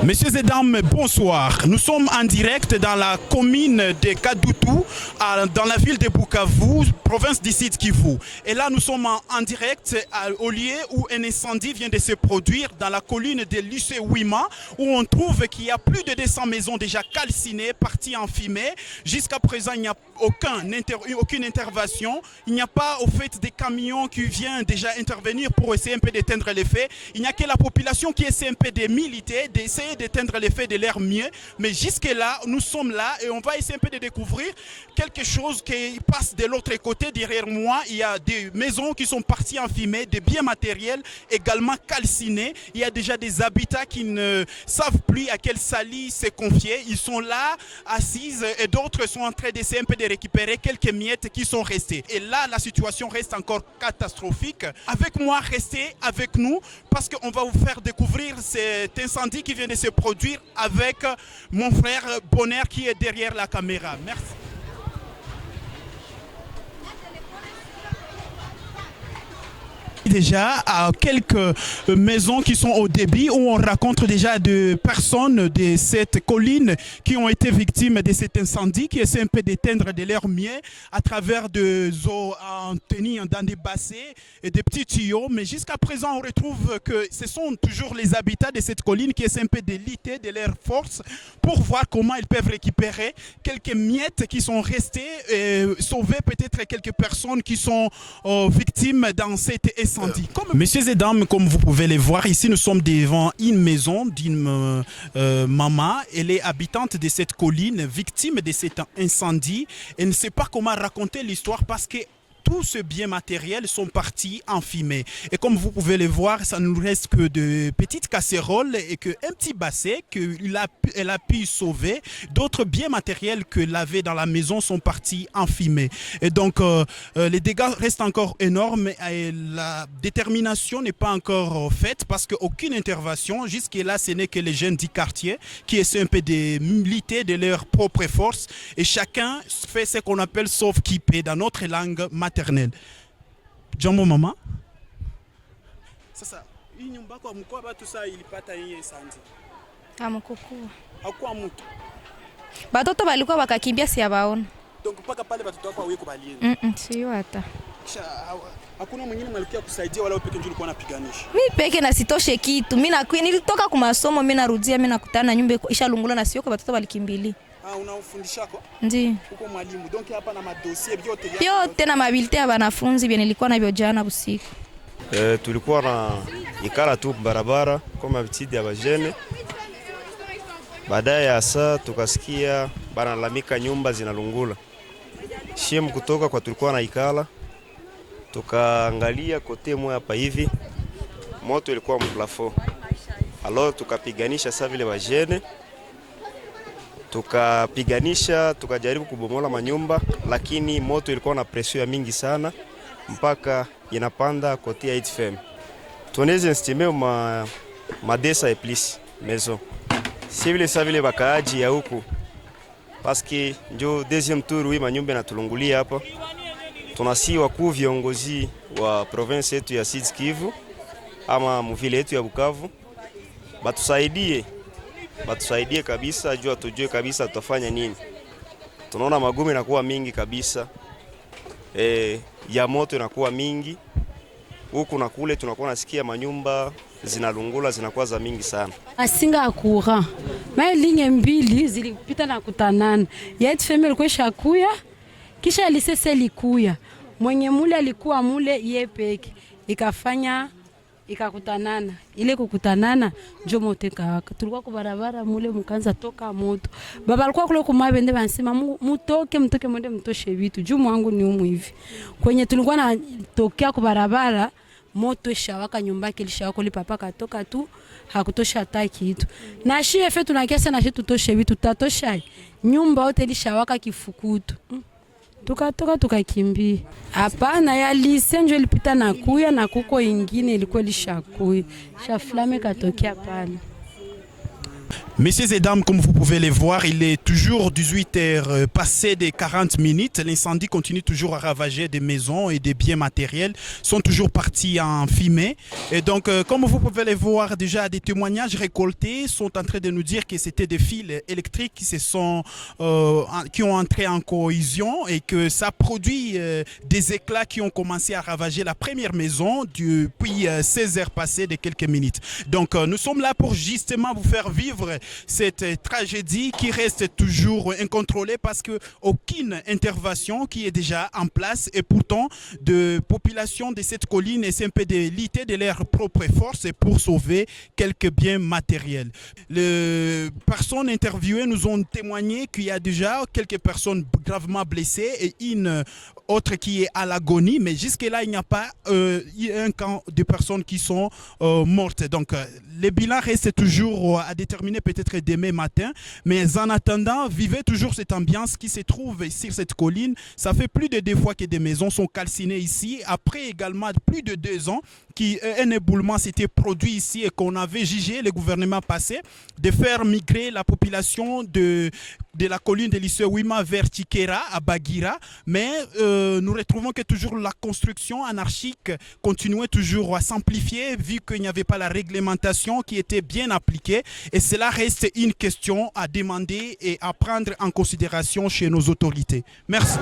Messieurs et dames, bonsoir. Nous sommes en direct dans la commune de Kadoutou, dans la ville de Bukavu, province du Sud Kivu. Et là, nous sommes en direct au lieu où un incendie vient de se produire dans la colline de lycée Wima, où on trouve qu'il y a plus de 200 maisons déjà calcinées, parties en fumée. Jusqu'à présent, il n'y a aucune intervention. Il n'y a pas au fait des camions qui viennent déjà intervenir pour essayer un peu d'éteindre les faits. Il n'y a que la population qui essaie un peu de militer, d'essayer d'éteindre les faits de l'air mieux. Mais jusque-là, nous sommes là et on va essayer un peu de découvrir quelque chose qui passe de l'autre côté. Derrière moi, il y a des maisons qui sont parties en fumée, des biens matériels également calcinés. Il y a déjà des habitats qui ne savent plus à quel sali se confier. Ils sont là, assises, et d'autres sont en train d'essayer un peu de récupérer quelques miettes qui sont restées. Et là, la situation reste encore catastrophique. Avec moi, restez avec nous parce qu'on va vous faire découvrir cet incendie qui vient de se produire avec mon frère Bonheur qui est derrière la caméra. Merci. Déjà à quelques maisons qui sont au débit où on rencontre déjà des personnes de cette colline qui ont été victimes de cet incendie qui essaie un peu d'éteindre de leur mien à travers des eaux en tenue dans des bassins et des petits tuyaux. Mais jusqu'à présent, on retrouve que ce sont toujours les habitants de cette colline qui essaient un peu de lutter de leur force pour voir comment ils peuvent récupérer quelques miettes qui sont restées et sauver peut-être quelques personnes qui sont victimes dans cet incendie. Messieurs et dames, comme vous pouvez les voir, ici nous sommes devant une maison d'une maman. Elle est habitante de cette colline, victime de cet incendie. Elle ne sait pas comment raconter l'histoire parce que tous ces biens matériels sont partis en fumée. Et comme vous pouvez le voir, ça ne nous reste que de petites casseroles et qu'un petit bassin qu'elle a pu sauver. D'autres biens matériels qu'elle avait dans la maison sont partis en fumée. Et donc, les dégâts restent encore énormes et la détermination n'est pas encore faite parce qu'aucune intervention, jusque-là, ce n'est que les jeunes du quartier qui essaient un peu de militer de leur propre force et chacun fait ce qu'on appelle sauve-qui-peut dans notre langue maternelle. Jambo mama. Sasa hii nyumba kwa mkoa watu sasa ilipata hii incendie. Amkukua. Hakuwa mtu. Batoto balikuwa bakakimbia si abaona. Donc paka pale watoto wako wako balieni. Sio hata. Kisha hakuna mwingine malikia kusaidia wala peke njoo ulikuwa unapiganisha. Mimi peke na sitoshe kitu. Mimi nilitoka kwa masomo, mimi narudia, mimi nakutana na nyumba ishalungula na sio kwa batoto balikimbilia. Unafundisha kwa? Ndiyo. Uko mwalimu. Donc hapa na madossier vyote yote na mabilite ya wanafunzi vile nilikuwa navyo jana usiku. Tulikuwa na ikala tu barabara kama vitidi ya bajene. Baadaye asa tukasikia banalalamika nyumba zinalungula. Shemu kutoka kwa tulikuwa na ikala. Tukaangalia kote moja hapa hivi. Moto ilikuwa mplafo. Alors tukapiganisha sasa vile bajene. Tukapiganisha, tukajaribu kubomola manyumba, lakini moto ilikuwa na presio ya mingi sana mpaka inapanda kote ya ITFM. Tunaweza estime madesa et plus maison. Si vile sa vile bakaaji ya huku paske njo deuxième tour wi manyumba inatulungulia hapa. Tunasi wakuu viongozi wa province yetu ya Sud Kivu ama mvile yetu ya Bukavu batusaidie kabisa, jua tujue kabisa tutafanya nini. Tunaona magumu inakuwa mingi kabisa, ya moto inakuwa mingi huku na kule, tunakuwa nasikia manyumba zinalungula zinakuwa za mingi sana. Asinga akura mai linye mbili zilipita na kutanana ya ITFM ilikuwa shakuya kisha lisese likuya mwenye mule alikuwa mule ye peke ikafanya ikakutanana ile kukutanana njo moto kawaka. Tulikuwa kwa barabara mule mkanza toka moto baba alikuwa kule kumabende bansema mutoke mwende mtoshe vitu juu mwangu ni umu hivi kwenye tulikuwa na tokea kwa barabara moto shawaka nyumba yake lishawaka ile papa katoka tu hakutosha hata kitu na shie fetu na kiasi na shitu toshe vitu tatosha nyumba yote lishawaka kifukutu. Tukatoka tukakimbia. Hapana ya lise njo ilipita na kuya na kuko ingine ilikuwa lishakuya. Shaflame katokea pale. Messieurs et dames, comme vous pouvez les voir, il est toujours 18h passé des 40 minutes. L'incendie continue toujours à ravager des maisons et des biens matériels sont toujours partis en fumée. Et donc, comme vous pouvez les voir, déjà des témoignages récoltés sont en train de nous dire que c'était des fils électriques qui ont entré en cohésion et que ça produit des éclats qui ont commencé à ravager la première maison depuis 16 heures passées de quelques minutes. Donc, nous sommes là pour justement vous faire vivre cette tragédie qui reste toujours incontrôlée parce qu'aucune intervention qui est déjà en place et pourtant de population de cette colline essaie un peu de lutter de leurs propres forces pour sauver quelques biens matériels. Les personnes interviewées nous ont témoigné qu'il y a déjà quelques personnes gravement blessées et une autre qui est à l'agonie, mais jusque-là, il n'y a pas un camp de personnes qui sont mortes. Donc, les bilans restent toujours à déterminer peut-être demain matin, mais en attendant, vivez toujours cette ambiance qui se trouve sur cette colline. Ça fait plus de 2 fois que des maisons sont calcinées ici, après également plus de 2 ans qu'un éboulement s'était produit ici et qu'on avait jugé, le gouvernement passé, de faire migrer la population de la colline de l'Issouima vers Tikera, à Bagira, mais nous retrouvons que toujours la construction anarchique continuait toujours à s'amplifier vu qu'il n'y avait pas la réglementation qui était bien appliquée et cela reste une question à demander et à prendre en considération chez nos autorités. Merci.